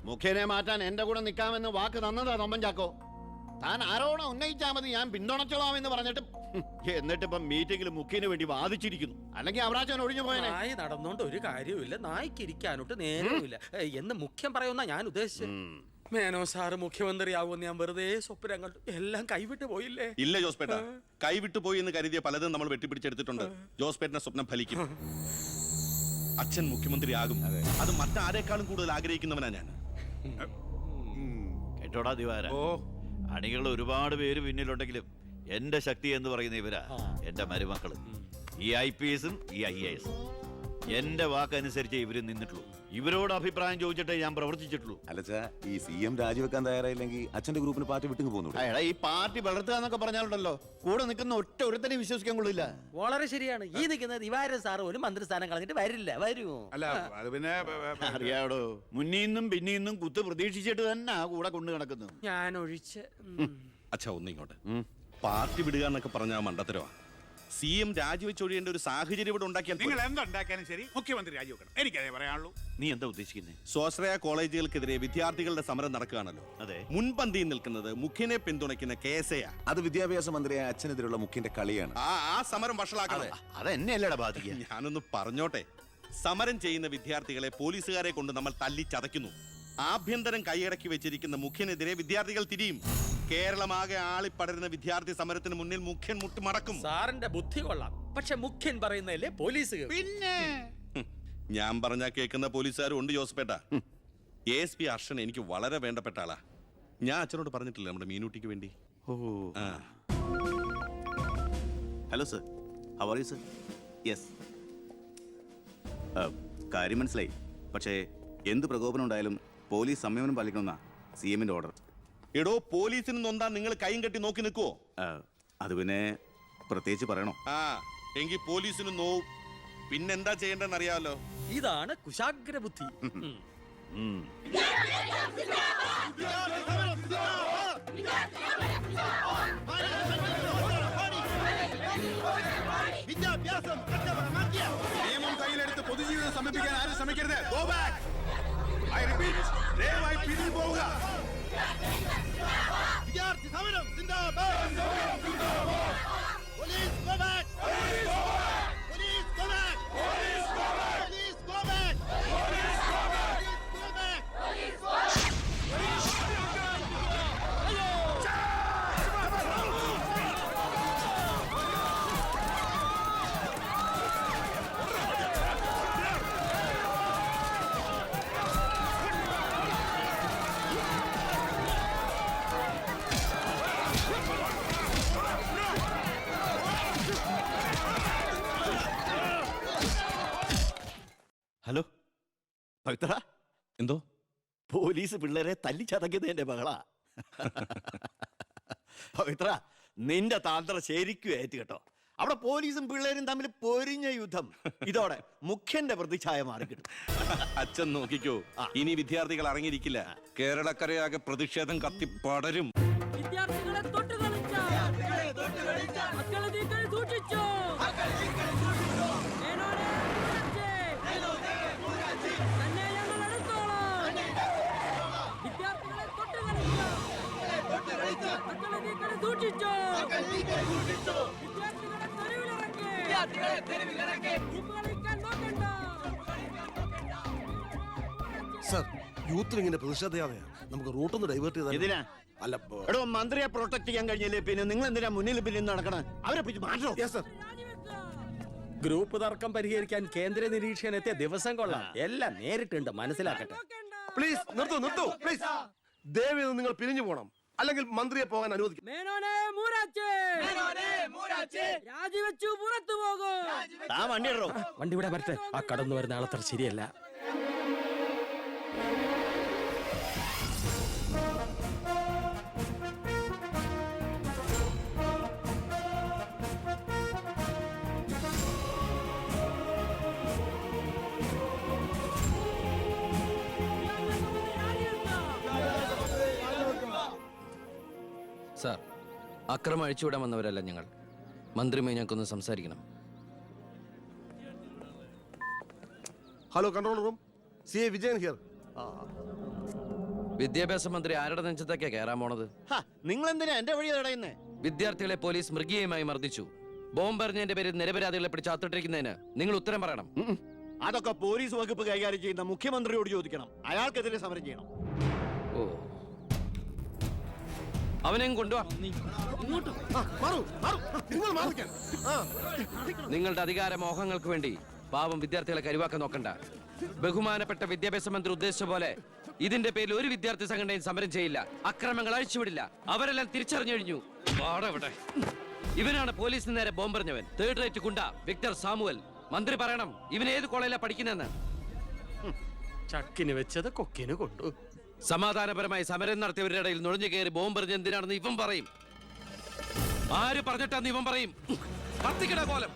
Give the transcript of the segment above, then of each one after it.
മുഖ്യനെ മാറ്റാൻ എന്റെ കൂടെ നിൽക്കാമെന്ന് വാക്ക് തന്നതാ തൊമ്മൻ ചാക്കോ. താൻ ആരോണം ഉന്നയിച്ചാൽ മതി, ഞാൻ പിന്തുണച്ചോളാമെന്ന് പറഞ്ഞിട്ട് എന്നിട്ടിപ്പം മീറ്റിംഗിൽ മുഖ്യന് വേണ്ടി വാദിച്ചിരിക്കുന്നു. അല്ലെങ്കിൽ അവരാച്ചൻ ഒഴിഞ്ഞു പോയനെ. നായി നടന്നോണ്ട് ഒരു കാര്യമില്ല, നായ്ക്ക് ഇരിക്കാനോട്ട് നേരമില്ല എന്ന് മുഖ്യം പറയുന്ന ഞാൻ ഉദ്ദേശിച്ചത്. മേനോ സാറ് മുഖ്യമന്ത്രിയാവുമെന്ന് ഞാൻ വെറുതെ സ്വപ്നം കണ്ടു. എല്ലാം കൈവിട്ട് പോയില്ലേ? ഇല്ല ജോസ്പേട്ട, കൈവിട്ടു പോയി എന്ന് കരുതിയ പലതും നമ്മൾ വെട്ടിപ്പിടിച്ചെടുത്തിട്ടുണ്ട്. ജോസ്പേട്ടന്റെ സ്വപ്നം ഫലിക്കും. അച്ഛൻ മുഖ്യമന്ത്രിയാകും. അത് മറ്റാരേക്കാളും കൂടുതൽ ആഗ്രഹിക്കുന്നവനാ ഞാൻ. കേട്ടോടാ ദിവാര, അണികൾ ഒരുപാട് പേര് പിന്നിലുണ്ടെങ്കിലും എന്റെ ശക്തി എന്ന് പറയുന്ന ഇവരാ എന്റെ മരുമക്കള്. ഈ IPSും ഈ IASും എന്റെ വാക്കനുസരിച്ച് ഇവര് നിന്നിട്ടുള്ളൂ. ഇവരോട് അഭിപ്രായം ചോദിച്ചിട്ടേ ഞാൻ പ്രവർത്തിച്ചിട്ടുള്ളൂ. അല്ലച്ചാ, ഈ CM രാജിവെക്കാൻ തയ്യാറായില്ലെങ്കിൽ അച്ഛന്റെ ഗ്രൂപ്പിന് പാർട്ടി വിട്ടു പോകുന്നു. ഈ പാർട്ടി വളർത്തുക എന്നൊക്കെ പറഞ്ഞാലുണ്ടല്ലോ, കൂടെ നിൽക്കുന്ന ഒറ്റ ഒരുത്തനെ വിശ്വസിക്കാൻ കൊള്ളില്ല. വളരെ ശരിയാണ്. ഈ നിൽക്കുന്ന ദിവാരൻ സാറ് ഒരു മന്ത്രിസ്ഥാനം കളഞ്ഞിട്ട് വരില്ല. വരുമോ? അല്ല, അത് പിന്നെ അറിയാടോ, മുന്നീന്നും പിന്നീന്നും കുത്ത് പ്രതീക്ഷിച്ചിട്ട് തന്നെ കൂടെ കൊണ്ടു നടക്കുന്നു. ഞാൻ ഒഴിച്ച്. അച്ഛാ, ഒന്നിങ്ങോട്ട്. പാർട്ടി വിടുക എന്നൊക്കെ പറഞ്ഞാൽ മണ്ടത്തരവാ. CM രാജിവെച്ചൊഴിയേണ്ട ഒരു സാഹചര്യം ഇവിടെ ഉണ്ടാക്കിയാൽ നിങ്ങൾ എന്തുണ്ടാക്കാനും ശരി മുഖ്യമന്ത്രി രാജിവെക്കണം. എനിക്കതേ പറയാനുള്ളൂ. നീ എന്താ ഉദ്ദേശിക്കുന്നത്? സ്വാശ്രയ കോളേജുകൾക്കെതിരെ വിദ്യാർത്ഥികളുടെ സമരം നടക്കുകയാണല്ലോ. അതെ. മുൻപന്തിയിൽ നിൽക്കുന്നത് മുഖ്യനെ പിന്തുണയ്ക്കുന്ന KSA. അത് വിദ്യാഭ്യാസ മന്ത്രിയായ അച്ഛനെതിരുള്ള മുഖ്യന്റെ കളിയാണ്. ആ സമരം വഷളാക്കണം. അതെന്നെയല്ലടാ ബാധിക്കുക. ഞാനൊന്ന് പറഞ്ഞോട്ടെ. സമരം ചെയ്യുന്ന വിദ്യാർത്ഥികളെ പോലീസുകാരെ കൊണ്ട് നമ്മൾ തല്ലിച്ചതയ്ക്കുന്നു. ആഭ്യന്തരം കൈയടക്കി വെച്ചിരിക്കുന്ന മുഖ്യനെതിരെ വിദ്യാർത്ഥികൾ തിരിയും. കേരളമാകെ ആളിപ്പടരുന്ന വിദ്യാർത്ഥി സമരത്തിന് മുന്നിൽ മുഖ്യൻ മുട്ടുമടക്കും. സാറിന്റെ ബുദ്ധി കൊള്ളാം, പക്ഷെ മുഖ്യൻ പറയുന്നതല്ലേ പോലീസ്. പിന്നെ ഞാൻ പറഞ്ഞാ കേൾക്കുന്ന പോലീസുകാരും ഉണ്ട് ജോസഫേട്ട. ASP അർഷൻ എനിക്ക് വളരെ വേണ്ടപ്പെട്ട ആളാ. ഞാൻ അച്ഛനോട് പറഞ്ഞിട്ടില്ല നമ്മുടെ മീനൂട്ടിക്ക് വേണ്ടി. Hello sir, how are you sir? Yes, കാര്യം മനസ്സിലായി. പക്ഷേ എന്ത് പ്രകോപനം ഉണ്ടായാലും പോലീസ് സംയമനം പാലിക്കണമെന്നാ CMന്റെ ഓർഡർ. എടോ, പോലീസിന് നൊന്താ നിങ്ങൾ കൈയും കെട്ടി നോക്കി നിൽക്കുവോ? അത് പിന്നെ പ്രത്യേകിച്ച് പറയണോ? എങ്കിൽ പോലീസിന് നോവും. പിന്നെന്താ ചെയ്യേണ്ടെന്ന് അറിയാമല്ലോ. ഇതാണ് കുശാഗ്ര ബുദ്ധി. നിയമം കയ്യിലെടുത്ത് പൊതുജീവിതം സമർപ്പിക്കാൻ ആരും ശ്രമിക്കരുത്. Go back. I repeat, ദയവായി പിരിഞ്ഞു പോവുക. വിദ്യാർത്ഥി സമരം സിന്ദാബാദ്. Police go back. Police go back. Police go back. Police go back. Police go back. Police go back. Police go back. Hello Pavithra, എന്തോ പോലീസ് പിള്ളേരെ തല്ലിച്ചതക്കിയത് എന്റെ മകളാ. പവിത്ര, നിന്റെ താന്ത്രം ശരിക്കും ഏറ്റ് കേട്ടോ. അവിടെ പോലീസും പിള്ളേരും തമ്മിൽ പൊരിഞ്ഞ യുദ്ധം. ഇതോടെ മുഖ്യന്റെ പ്രതിച്ഛായ മാറിക്കിട്ടും. അച്ഛൻ നോക്കിക്കോ, ഇനി വിദ്യാർത്ഥികൾ ഇറങ്ങിയിരിക്കില്ല. കേരളക്കരയാകെ പ്രതിഷേധം കത്തിപ്പടരും. വിദ്യാർത്ഥികളെ തൊട്ടുകളിച്ചോ, മക്കളെ നീക്കൾ സൂക്ഷിച്ചോ, തന്നെ ഞങ്ങൾ എടുത്തോളാം. വിദ്യാർത്ഥികളെ തൊട്ടുകളിച്ചോ, മക്കളെ നീക്കൾ സൂക്ഷിച്ചോ, വിദ്യാർത്ഥികളെ തെരുവിലിറക്കി കളിക്കാൻ നോക്കണ്ട. സർ, യൂത്തിൽ ഇങ്ങനെ പ്രതിഷേധയാതെയാണ്. നമുക്ക് റൂട്ടൊന്ന് ഡൈവേർട്ട് ചെയ്താൽ. ഇതിനാ അല്ല, എടോ, മന്ത്രിയെ പ്രൊട്ടക്ട് ചെയ്യാൻ കഴിഞ്ഞില്ലേ പിന്നെ നിങ്ങൾ എന്തിനാ മുന്നിൽ പിന്നിൽ നടക്കണം? അവരെ പിടിച്ച് മാറ്റോ. സർ, ഗ്രൂപ്പ് തർക്കം പരിഹരിക്കാൻ കേന്ദ്ര നിരീക്ഷകൻ എത്തിയ ദിവസം കൊള്ളാം. എല്ലാം നേരിട്ടുണ്ട്, മനസ്സിലാക്കട്ടെ. പ്ലീസ് നിർത്തൂ പ്ലീസ്. ദയവേത് നിങ്ങൾ പിരിഞ്ഞു പോകണം, അല്ലെങ്കിൽ മന്ത്രിയെ പോകാൻ അനുവദിക്കും. രാജിവെച്ചു പുറത്തു പോകും. വണ്ടി ഇടറോ. വണ്ടി ഇവിടെ വരട്ടെ. ആ കടന്നു വരുന്ന ആളത്ര ശരിയല്ല. സാർ, അക്രമം അഴിച്ചുവിടാൻ വന്നവരല്ല ഞങ്ങൾ. മന്ത്രിയുമായി ഞങ്ങൾക്കൊന്ന് സംസാരിക്കണം. Hello, control room, CA Vijayan here. വിദ്യാഭ്യാസ മന്ത്രി ആരുടെ നെഞ്ചത്തൊക്കെയാ കയറാൻ പോണത്? നിങ്ങൾ എന്തിനാ എന്റെ വഴി തടയുന്നേ? വിദ്യാർത്ഥികളെ പോലീസ് മൃഗീയമായി മർദ്ദിച്ചു. ബോംബെറിഞ്ഞതിന്റെ പേരിൽ നിരപരാധികളെ പിടിച്ച് അകത്തിട്ടിരിക്കുന്നതിന് നിങ്ങൾ ഉത്തരം പറയണം. അതൊക്കെ പോലീസ് വകുപ്പ് കൈകാര്യം ചെയ്യുന്ന മുഖ്യമന്ത്രിയോട് ചോദിക്കണം. അയാൾക്കെതിരെ സമരം ചെയ്യണം. ഓ, അവനെയും കൊണ്ടുവാ. നിങ്ങളുടെ അധികാര മോഹങ്ങൾക്ക് വേണ്ടി പാവം വിദ്യാർത്ഥികളെ കരുവാക്കാൻ നോക്കണ്ട. ബഹുമാനപ്പെട്ട വിദ്യാഭ്യാസ മന്ത്രി ഉദ്ദേശിച്ച പോലെ ഇതിന്റെ പേരിൽ ഒരു വിദ്യാർത്ഥി സംഘടനയും സമരം ചെയ്യില്ല, അക്രമങ്ങൾ അഴിച്ചുവിടില്ല. അവരെല്ലാം തിരിച്ചറിഞ്ഞു കഴിഞ്ഞു. ഇവനാണ് പോലീസിന് നേരെ ബോംബെറിഞ്ഞവൻ, 3rd റേറ്റ് ഗുണ്ട വിക്ടർ സാമുവൽ. മന്ത്രി പറയണം ഇവൻ ഏത് കോളേജിലാണ് പഠിക്കുന്നതെന്ന്. ചക്കിന് വെച്ചത് കൊക്കിന് കൊണ്ടു. സമാധാനപരമായി സമരം നടത്തിയവരുടെ ഇടയിൽ നുഴഞ്ഞു കയറി ബോംബെറിഞ്ഞ എന്തിനാണെന്ന് ഇവൻ പറയും. ആര് പറഞ്ഞിട്ടാന്ന് ഇവൻ പറയും. കത്തിക്കട കോലം.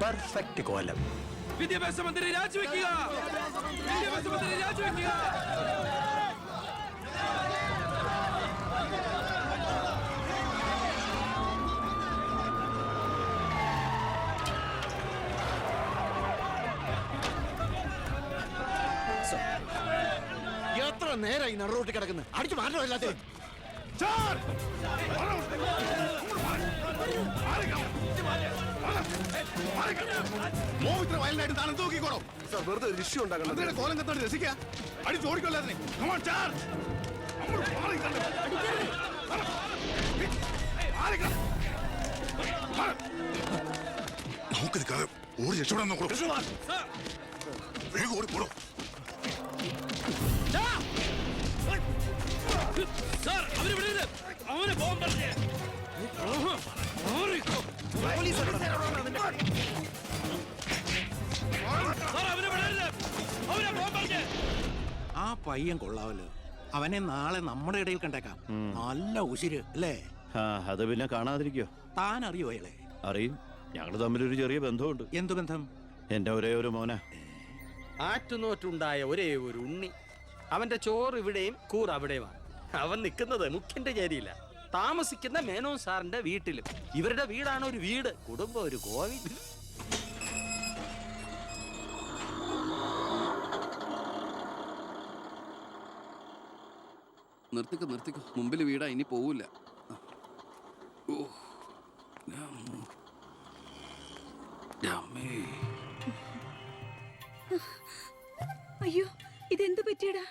പെർഫെക്റ്റ് കോലം. വിദ്യാഭ്യാസ മന്ത്രി രാജിവെക്കുക. വിദ്യാഭ്യാസ മന്ത്രി രാജിവെക്കുക. എത്ര നേരം ഈ നടുറോട്ടിൽ കിടക്കുന്നത്? അടിച്ചു മാറ്റണം എല്ലാത്തിനും. സാർ വെറുതെ ഒരു ഇഷ്യൂ ഉണ്ടാക്കണം. കോലം കത്തോട് രസിക്കുക. അടിച്ചു ഓടിക്കൊല്ലാതിനെ. നമുക്ക് നിൽക്കാതെ ഓടി രക്ഷപ്പെടാൻ നോക്കൂ. വേഗം ഓടിപ്പോടോ. ആ പയ്യൻ കൊള്ളാവല്ലോ. അവനെ നാളെ നമ്മുടെ ഇടയിൽ കണ്ടേക്കാം. നല്ല ഉശിര് അല്ലേ? അത് പിന്നെ കാണാതിരിക്കോ? താൻ അറിയോ അയാളെ? അറിയും. ഞങ്ങൾ തമ്മിലൊരു ചെറിയ ബന്ധമുണ്ട്. എന്തു ബന്ധം? എന്റെ ഒരേ ഒരു മോന. ആറ്റുനോറ്റുണ്ടായ ഒരേ ഒരു ഉണ്ണി. അവന്റെ ചോറ് ഇവിടെയും കൂറ് അവിടെയുമാണ്. അവൻ നിൽക്കുന്നത് മുഖ്യന്റെ ചേരിയില്ല, താമസിക്കുന്ന മേനോൻ സാറിന്റെ വീട്ടിലും. ഇവരുടെ വീടാണ് ഒരു വീട്, കുടുംബം ഒരു കോവിൽ. നിർത്തിക്കോ. മുമ്പിൽ വീടാ, ഇനി പോവില്ല. അയ്യോ, ഇതെന്ത് പറ്റിയടാ?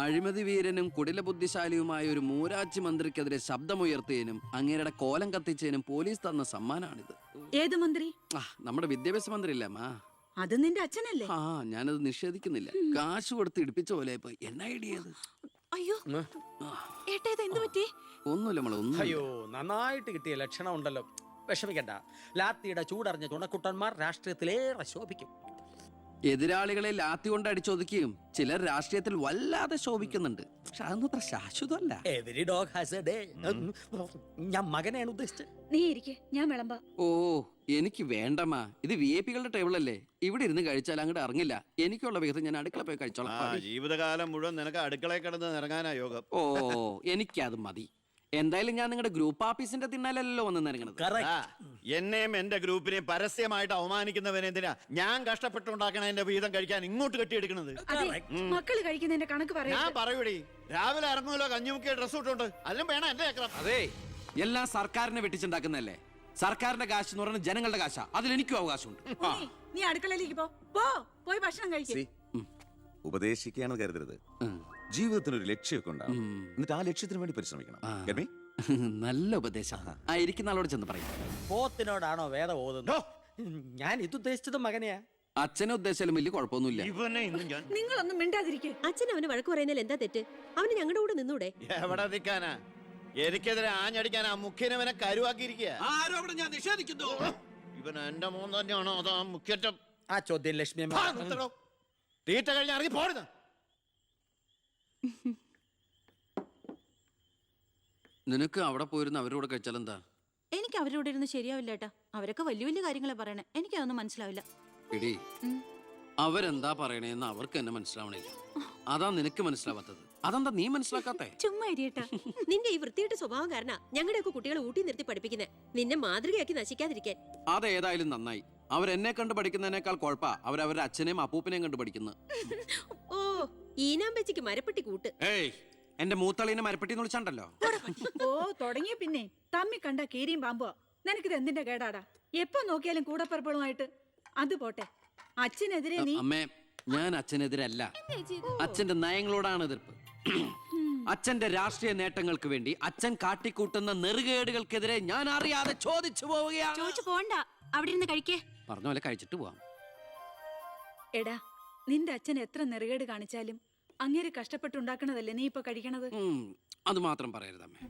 അഴിമതി വീരനും കുടില ബുദ്ധിശാലിയുമായ ഒരു മൂരാച്ചി മന്ത്രിക്കെതിരെ ശബ്ദമുയർത്തിയതിനും അങ്ങേരുടെ കോലം കത്തിച്ചതിനും പോലീസ് തന്ന സമ്മാനാണിത്. ഏത് മന്ത്രി? നമ്മുടെ വിദ്യാഭ്യാസ മന്ത്രി ഇല്ലേ അമ്മ? അത് നിന്റെ അച്ഛനല്ലേ? ഞാനത് നിഷേധിക്കുന്നില്ല. കാശ് കൊടുത്ത് ഇടിപ്പിച്ച പോലെ പോയി. എന്നാ ഐഡിയത്? അയ്യോ ഏട്ടാ, ഇത് എന്ത് പറ്റി? ഒന്നുമില്ല മോളെ, ഒന്നും. അയ്യോ, നന്നായിട്ട് കിട്ടിയ ലക്ഷണം ഉണ്ടല്ലോ. വിഷമിക്കണ്ട. ലാത്തിയുടെ ചൂടറിഞ്ഞ തുണക്കുട്ടന്മാർ രാഷ്ട്രീയത്തിലേറെ ശോഭിക്കും. എതിരാളികളെ ലാത്തി കൊണ്ട് അടിച്ചൊതുക്കിയും ചിലർ രാഷ്ട്രീയത്തിൽ വല്ലാതെ ശോഭിക്കുന്നുണ്ട്. പക്ഷെ അതൊന്നും അത്ര ശാശ്വതമല്ല. Every dog has a day. ഞാൻ മകനെയാണ് ഉദ്ദേശിച്ചത്. നീ ഇരിക്കെ, ഞാൻ വിളമ്പാ. ഓ, എനിക്ക് വേണ്ടമ്മ. ഇത് VIP-കളുടെ ടേബിൾ അല്ലേ. ഇവിടെ ഇരുന്ന് കഴിച്ചാൽ അങ്ങോട്ട് ഇറങ്ങില്ല. എനിക്കുള്ള വിധത്തിൽ ഞാൻ അടുക്കള പോയി കഴിച്ചോളാം. ജീവിതകാലം മുഴുവൻ നിനക്ക് അടുക്കളയിൽ കിടന്ന് ഇറങ്ങാനാ യോഗം. ഓ, എനിക്കത് മതി. എന്തായാലും ഞാൻ നിങ്ങളുടെ ഗ്രൂപ്പ് ഓഫീസിന്റെ തിന്നാലല്ലോ വന്ന് നിറങ്ങണത്. എന്നെയും എന്റെ ഗ്രൂപ്പിനെയും പരസ്യമായിട്ട് അവമാനിക്കുന്നവനെ എന്തിനാ ഞാൻ കഷ്ടപ്പെട്ടുണ്ടാക്കണ എന്റെ വീതം കഴിക്കാൻ ഇങ്ങോട്ട് കെട്ടിയെടുക്കണത്? മക്കള് കഴിക്കുന്നതിന്റെ കണക്ക് പറയാ. ഞാൻ പറയൂടി, രാവിലെ ഇറങ്ങുമല്ലോ കഞ്ഞിമുക്കിയ ഡ്രസ് ഇട്ടുണ്ട്, അതിനും വേണം എന്റെ ചക്രം. അതെ, എല്ലാം സർക്കാരിനെ വെട്ടിച്ചുണ്ടാക്കുന്നതല്ലേ. സർക്കാരിന്റെ കാശ് എന്ന് പറയുന്നത് ജനങ്ങളുടെ കാശാ. അതിൽ എനിക്കും അവകാശമുണ്ട്. നീ അടുക്കളയിലേക്ക് പോയി ഭക്ഷണം കഴിക്കും. ഉപദേശിക്കുകയാണെന്ന് കരുതരുത്. ജീവിതത്തിനൊരു ലക്ഷ്യമൊക്കെ ഉണ്ടാവും. എന്നിട്ട് ആ ലക്ഷ്യത്തിന് വേണ്ടി പരിശ്രമിക്കണം. ഗർമി? നല്ല ഉപദേശം. ഇരിക്കുന്ന ആളോട് ചെന്ന് പറയും. പോത്തിനോടാണോ വേദം ഓതുന്നത്? ഞാൻ ഇതുദ്ദേശിച്ചത് മകനെയാ. അച്ഛനെ ഉദ്ദേശിച്ചാലും വലിയ കുഴപ്പമൊന്നുമില്ല. നിങ്ങളൊന്നും മിണ്ടാതിരിക്കെ. അച്ഛൻ അവന് വഴക്ക് പറയുന്നതിൽ എന്താ തെറ്റ്? അവന് ഞങ്ങളുടെ കൂടെ നിന്നൂടെ? എവിടെ നിൽക്കാനാ? എനിക്കെതിരെ ആഞ്ഞടിക്കാൻ ആ മുഖ്യനവനെ കരുവാക്കിയിരിക്കുക. ഞാൻ നിഷേധിക്കുന്നു. ഇവൻ എന്റെ മോൻ തന്നെയാണോ അതോ മുഖ്യറ്റം? ആ ചോദ്യം ലക്ഷ്മി തീറ്റ കഴിഞ്ഞ് ഇറങ്ങി പോടുന്ന. നിനക്ക് അവിടെ പോയിരുന്ന അവരോട് കഴിച്ചാൽ എന്താ? എനിക്ക് അവരോട് ഇരുന്ന് ശരിയാവില്ല ഏട്ടാ. അവരൊക്കെ വലിയ വലിയ കാര്യങ്ങളെ പറയണേ. എനിക്കതൊന്നും മനസ്സിലാവില്ല. എടി, അവരെന്താ പറയണേന്ന് അവർക്ക് എന്നെ മനസ്സിലാവണില്ല. അതാ നിനക്ക് മനസ്സിലാവാത്തത്. അതെന്താ നീ മനസ്സിലാക്കാത്തേ? ചുമ്മാ ഇരിയേട്ടാ. നിന്റെ ഈ വൃത്തിയുടെ സ്വഭാവം കാരണം ഞങ്ങളുടെയൊക്കെ കുട്ടികളെ ഊട്ടി നിർത്തി പഠിപ്പിക്കുന്നത്, നിന്നെ മാതൃകയാക്കി നശിക്കാതിരിക്കാൻ. അതേതായാലും നന്നായി. അവരെന്നെ കണ്ട് പഠിക്കുന്നതിനേക്കാൾ കുഴപ്പാ അവരവരുടെ അച്ഛനെയും അപ്പൂപ്പനെയും കണ്ട് പഠിക്കുന്നത്. ഓ, ഈനാമ്പച്ചിക്ക് മരപ്പെട്ടി കൂട്ട്. ഏയ് എന്റെ മൂത്തളീനെ മരപ്പെട്ടി വിളിച്ചാണ്ടല്ലോ. ഓ തുടങ്ങിയ പിന്നെ തമ്മി കണ്ട കീരിയും പാമ്പോ. നിനക്കിത് എന്തിന്റെ കേടാടാ? എപ്പോ നോക്കിയാലും കൂടപ്പറപ്പുകളുമായിട്ട്. അത് പോട്ടെ, അച്ഛനെതിരെ നീ. അമ്മേ, ഞാൻ അച്ഛനെതിരല്ല. അച്ഛന്റെ നയങ്ങളോടാണ് എതിർപ്പ്. അച്ഛന്റെ രാഷ്ട്രീയ നേട്ടങ്ങൾക്ക് വേണ്ടി അച്ഛൻ കാട്ടിക്കൂട്ടുന്ന നെറുകേടുകൾക്കെതിരെ ഞാൻ അറിയാതെ ചോദിച്ചു പോവുകയാണ്. ചോദിച്ചു പോണ്ട, അവിടെ ഇരുന്ന് കഴിക്കേ. പറഞ്ഞ പോലെ കഴിച്ചിട്ട് പോവാം. എടാ, നിന്റെ അച്ഛൻ എത്ര നെറുകേട് കാണിച്ചാലും അങ്ങേര് കഷ്ടപ്പെട്ടുണ്ടാക്കണതല്ലേ നീ ഇപ്പൊ കഴിക്കണത്? അത് മാത്രം പറയരുത് അമ്മേ.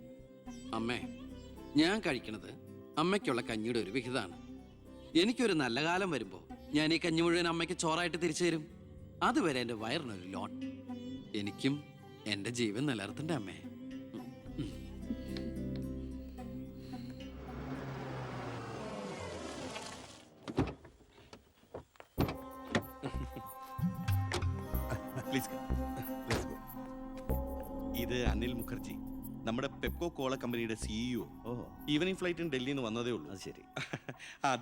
അമ്മേ, ഞാൻ കഴിക്കണത് അമ്മയ്ക്കുള്ള കഞ്ഞിയുടെ ഒരു വിഹിതമാണ്. എനിക്കൊരു നല്ല കാലം വരുമ്പോ ഞാൻ ഈ കഞ്ഞി മുഴുവൻ അമ്മയ്ക്ക് ചോറായിട്ട് തിരിച്ചു തരും. അതുവരെ എന്റെ വയറിനൊരു ലോൺ. എനിക്കും എന്റെ ജീവൻ നിലനിർത്തണ്ടേ അമ്മേ? പ്ലീസ് ഇത് അനിൽ മുഖർജി, നമ്മുടെ പെപ്കോ കോള കമ്പനിയുടെ സിഇഒ. ഈവനിങ് ഫ്ലൈറ്റിന് ഡൽഹിയിൽ നിന്ന് വന്നതേ ഉള്ളൂ. അത് ശരി.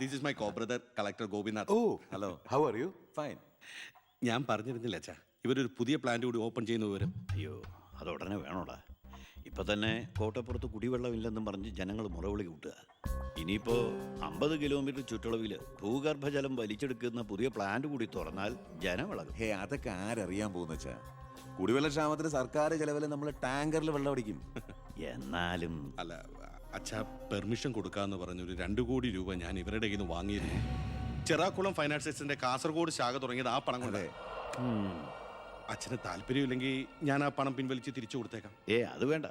This is my co brother collector Gopinath. Oh hello, how are you? Fine. ഞാൻ പറഞ്ഞിരുന്നില്ല അച്ഛാ, ഇവരൊരു പുതിയ പ്ലാന്റ് കൂടി ഓപ്പൺ ചെയ്യുന്ന വിവരം. അയ്യോ, അത് ഉടനെ വേണോടാ. ഇപ്പൊ തന്നെ കോട്ടപ്പുറത്ത് കുടിവെള്ളമില്ലെന്നും പറഞ്ഞ് ജനങ്ങൾ മുറവിളി കൂട്ടുക. ഇനിയിപ്പോ 50 കിലോമീറ്റർ ചുറ്റളവിൽ ഭൂഗർഭജലം വലിച്ചെടുക്കുന്ന പുതിയ പ്ലാന്റ് കൂടി തുറന്നാൽ ജനം ഇളകും. ഹേ, അതൊക്കെ ആരറിയാൻ പോകുന്ന വെച്ചാ? കുടിവെള്ള ക്ഷാമത്തിന് സർക്കാർ ചെലവില് നമ്മൾ ടാങ്കറിൽ വെള്ളം അടിക്കും. എന്നാലും അല്ല അച്ഛാ, പെർമിഷൻ കൊടുക്കാന്ന് പറഞ്ഞൊരു 2 കോടി രൂപ ഞാൻ ഇവരുടെ കയ്യിൽ നിന്ന് വാങ്ങിയിരുന്നു. ചെറാക്കുളം ഫൈനാൻസേഴ്സിന്റെ കാസർഗോഡ് ശാഖ തുടങ്ങിയത് ആ പണം കൊണ്ട്. അച്ഛന് താല്പര്യമില്ലെങ്കിൽ ഞാൻ ആ പണം പിൻവലിച്ച് തിരിച്ചു കൊടുത്തേക്കാം. അത് വേണ്ട.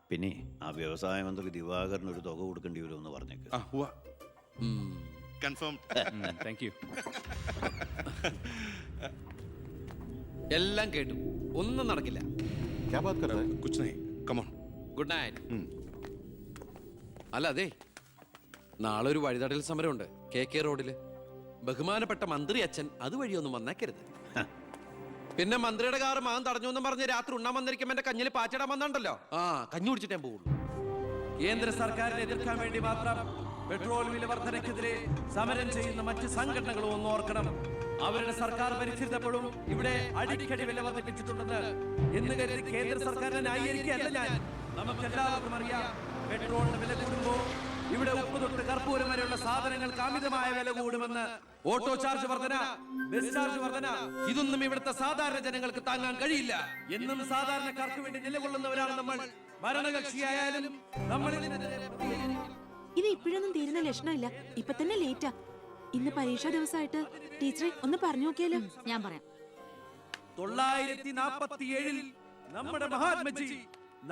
പിന്നെ ആ വ്യവസായ മന്ത്രി ദിവാകരന് ഒരു തുക കൊടുക്കേണ്ടി വരുമെന്ന് പറഞ്ഞേക്ക്. കൺഫേം. Thank you. എല്ലാം കേട്ടു, ഒന്നും നടക്കില്ല. Good night. അല്ല അതെ, നാളെ ഒരു വഴിതടയൽ സമരമുണ്ട് KK റോഡില്. ബഹുമാനപ്പെട്ട മന്ത്രി അച്ഛൻ അതുവഴിയൊന്നും വന്നേക്കരുത്. പിന്നെ മന്ത്രിയുടെ കാറ് മാൻ തടഞ്ഞു എന്നും പറഞ്ഞ് രാത്രി ഉണ്ണാൻ വന്നിരിക്കുമ്പോ എന്റെ കഞ്ഞിൽ പാച്ചിടാൻ വന്നിട്ടുണ്ടല്ലോ. കഞ്ഞി കുടിച്ചിട്ടേ പോകുള്ളൂ. കേന്ദ്ര സർക്കാരിനെ എതിർക്കാൻ വേണ്ടി മാത്രം പെട്രോൾ വില വർധനയ്ക്കെതിരെ സമരം ചെയ്യുന്ന മറ്റ് സംഘടനകളും ഒന്ന് ഓർക്കണം. അവരുടെ സർക്കാർ ഭരിച്ചിരുന്നപ്പോഴും ഇവിടെ അടിക്കടി വില വർദ്ധിപ്പിച്ചിട്ടുണ്ടെന്ന് എന്ന് കരുതി കേന്ദ്ര സർക്കാരിനെ ന്യായീകരിക്കുകയല്ല ഞാൻ. നമുക്കെല്ലാവർക്കും അറിയാം, പെട്രോളിന് വില കൂടുമ്പോൾ ഇവിടെ ഉപ്പ് തൊട്ട് കർപ്പൂരം വരെയുള്ള സാധനങ്ങൾക്ക് അമിതമായ വില കൂടുമെന്ന്. ഓട്ടോ ചാർജ് വർധന, ബസ് ചാർജ് വർധന, ഇതൊന്നും ഇവിടുത്തെ സാധാരണ ജനങ്ങൾക്ക് താങ്ങാൻ കഴിയില്ല. എന്നും സാധാരണക്കാർക്ക് വേണ്ടി നിലകൊള്ളുന്നവരാണ് നമ്മൾ. ഭരണകക്ഷിയായാലും നമ്മൾ ഇത് ഇപ്പോഴൊന്നും തീരുന്ന ലക്ഷണമില്ല. ഇപ്പൊ തന്നെ ലേറ്റാ. ഇന്ന് പരീക്ഷാ ദിവസമായിട്ട് ടീച്ചറെ ഒന്ന് പറഞ്ഞു നോക്കിയാലോ? ഞാൻ പറയാം. 947 നമ്മുടെ മഹാത്മജി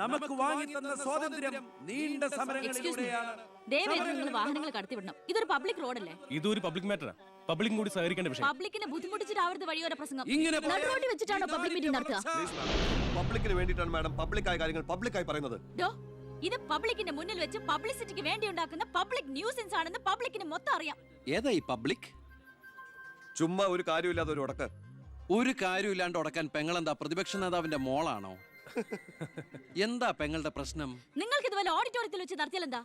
നമുക്ക് വാങ്ങി തന്ന സ്വാതന്ത്ര്യം നീണ്ട സമരങ്ങളിലൂടെയാണ്. നിങ്ങൾ വാഹനങ്ങൾ കടത്തിവിടണം. ഇതൊരു പബ്ലിക് റോഡല്ലേ? ഇതൊരു പബ്ലിക് മാറ്ററാ. പബ്ലിക്കും കൂടി സഹകരിക്കേണ്ട വിഷയം. പബ്ലിക്കിനെ ബുദ്ധിമുട്ടിച്ചിട്ടാവരുത് വഴിയോര പ്രസംഗം. ഇങ്ങനെ നടുറോഡിൽ വെച്ചിട്ടാണോ പബ്ലിക് മീറ്റിംഗ് നടത്തുക? പബ്ലിക്കിന് വേണ്ടിയിട്ടാണ് മാഡം പബ്ലിക്കായ കാര്യങ്ങൾ പബ്ലിക്കായി പറയുന്നത്. ഇത് പബ്ലിക്കിന്റെ മുന്നിൽ വെച്ച് പബ്ലിസിറ്റിക്ക് വേണ്ടി ഉണ്ടാക്കുന്ന പബ്ലിക് ന്യൂസൻസ് ആണെന്ന് പബ്ലിക്കിന് മൊത്തം അറിയാം. ഏതാ ഈ പബ്ലിക്? ചുമ്മാ ഒരു കാര്യമില്ലാതെ ഒരു ഉടക്ക്. ഒരു കാര്യമില്ലാണ്ട് ഉടക്കാൻ പെങ്ങളെന്താ പ്രതിപക്ഷ നേതാവിന്റെ മോളാണോ? എന്താ പെങ്ങളുടെ പ്രശ്നം? നിങ്ങൾക്ക് ഇതുപോലെ ഓഡിറ്റോറിയത്തിൽ വെച്ച് നടത്തിയാൽ എന്താ?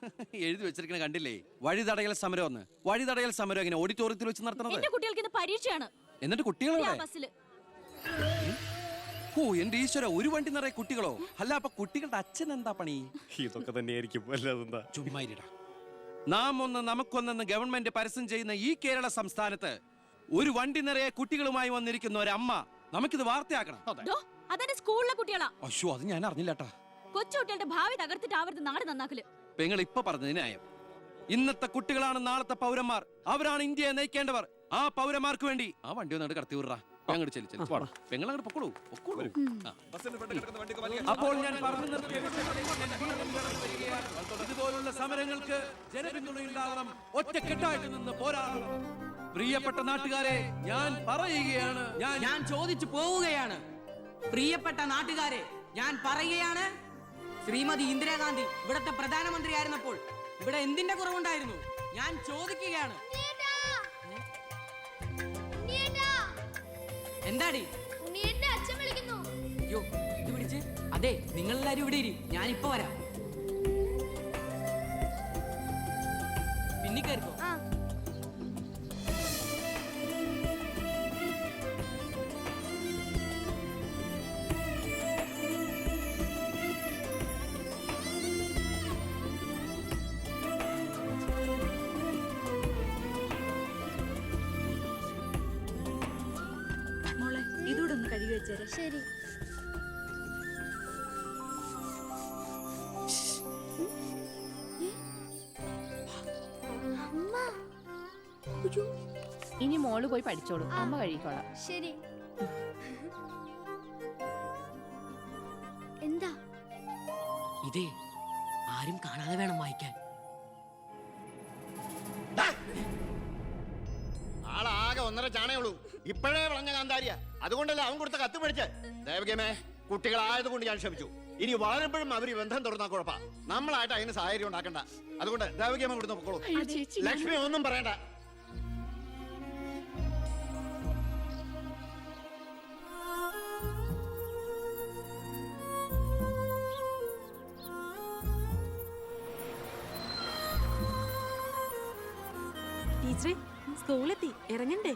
എഴുതി വെച്ചിരിക്കണ കണ്ടില്ലേ? വഴിതടയൽ സമരം ഒന്ന്. വഴിതടയൽ സമരം എങ്ങനെ ഓഡിറ്റോറിയത്തിൽ വെച്ച് നടത്തണത്? എന്റെ കുട്ടികൾക്ക് ഇത് പരീക്ഷയാണ്. എന്നിട്ട് കുട്ടികളെ ബസ്സില്. ഓ എന്റെ ഈശ്വര, ഒരു വണ്ടി നിറയെ കുട്ടികളോ? അല്ല അപ്പൊ കുട്ടികളുടെ അച്ഛൻ എന്താ പണി? ഇതൊക്കെ തന്നെയായിരിക്കും. അല്ലാതെന്താ? ചുമ്മാരിടാ. നാം ഒന്ന് നമുക്കൊന്നെന്ന് ഗവൺമെന്റ് പരസ്യം ചെയ്യുന്ന ഈ കേരള സംസ്ഥാനത്ത് ഒരു വണ്ടി നിറയെ കുട്ടികളുമായി വന്നിരിക്കുന്ന ഒരമ്മ നമുക്കിത് വാർത്തയാക്കണം. അതെന്റെ സ്കൂളിലെ കുട്ടികളാ. അയ്യോ, അത് ഞാൻ അറിഞ്ഞില്ലാട്ടാ. കൊച്ചുകുട്ടികളുടെ ഭാവി തകർത്തിട്ടാവരുത് നാട് നന്നാക്കല്. പെങ്ങൾ ഇപ്പൊ പറഞ്ഞത് ന്യായം. ഇന്നത്തെ കുട്ടികളാണ് നാളത്തെ പൗരന്മാർ. അവരാണ് ഇന്ത്യയെ നയിക്കേണ്ടവർ. ആ പൗരന്മാർക്ക് വേണ്ടി ആ വണ്ടി ഒന്നായിട്ട് കടത്തി വിടറാ. പെങ്ങളോട് പൊക്കോളൂ. അപ്പോൾ ഞാൻ പറഞ്ഞു നിർത്തിയ ഇതുപോലുള്ള സമരങ്ങൾക്ക് ജനപിന്തുണയുണ്ടാവണം. ഒറ്റക്കെട്ടായിട്ട് നിന്ന് പോരാടണം. പ്രിയപ്പെട്ട നാട്ടുകാരെ, ഞാൻ പറയുകയാണ്, ഞാൻ ചോദിച്ചു പോവുകയാണ്. പ്രിയപ്പെട്ട നാട്ടുകാരെ, ഞാൻ പറയുകയാണ്, ശ്രീമതി ഇന്ദിരാഗാന്ധി ഇവിടുത്തെ പ്രധാനമന്ത്രിയായിരുന്നപ്പോൾ ഇവിടെ എന്തിന്റെ കുറവുണ്ടായിരുന്നു? ഞാൻ ചോദിക്കുകയാണ്. എന്താടി? അയ്യോ, ഇത് പിടിച്ച്. അതെ, നിങ്ങളെല്ലാരും ഇവിടെ ഇരി, ഞാനിപ്പോ വരാം. പിന്നെ കയറിക്കോ. ശരി ശരി. അമ്മ. അയ്യോ. ഇനി മോള് പോയി പഠിച്ചോളൂ, അമ്മ കഴിക്കോളാം. ശരി. എന്താ? ഇതേ ആരും കാണാതെ വേണം വായിക്കാൻ. ആളാകെ 1.5 ചാണയുള്ളൂ. ഇപ്പോഴേ വളഞ്ഞ കാന്താരിയ. അതുകൊണ്ടല്ലേ അവൻ കൊടുത്ത കത്ത് മേടിച്ച്. ദേവകമേ, കുട്ടികളായതുകൊണ്ട് ഞാൻ ക്ഷമിച്ചു. ഇനി വളരുമ്പോഴും അവര് ബന്ധം തുറന്നാ കുഴപ്പാ. നമ്മളായിട്ട് അതിന് സാഹചര്യം ഉണ്ടാക്കണ്ട. അതുകൊണ്ട് ദേവകമ്മ കൊടുത്ത് പൊക്കോളൂ. ലക്ഷ്മി ഒന്നും പറയണ്ട. ടീച്ചറെ, സ്കൂളെത്തി, ഇറങ്ങണ്ടേ?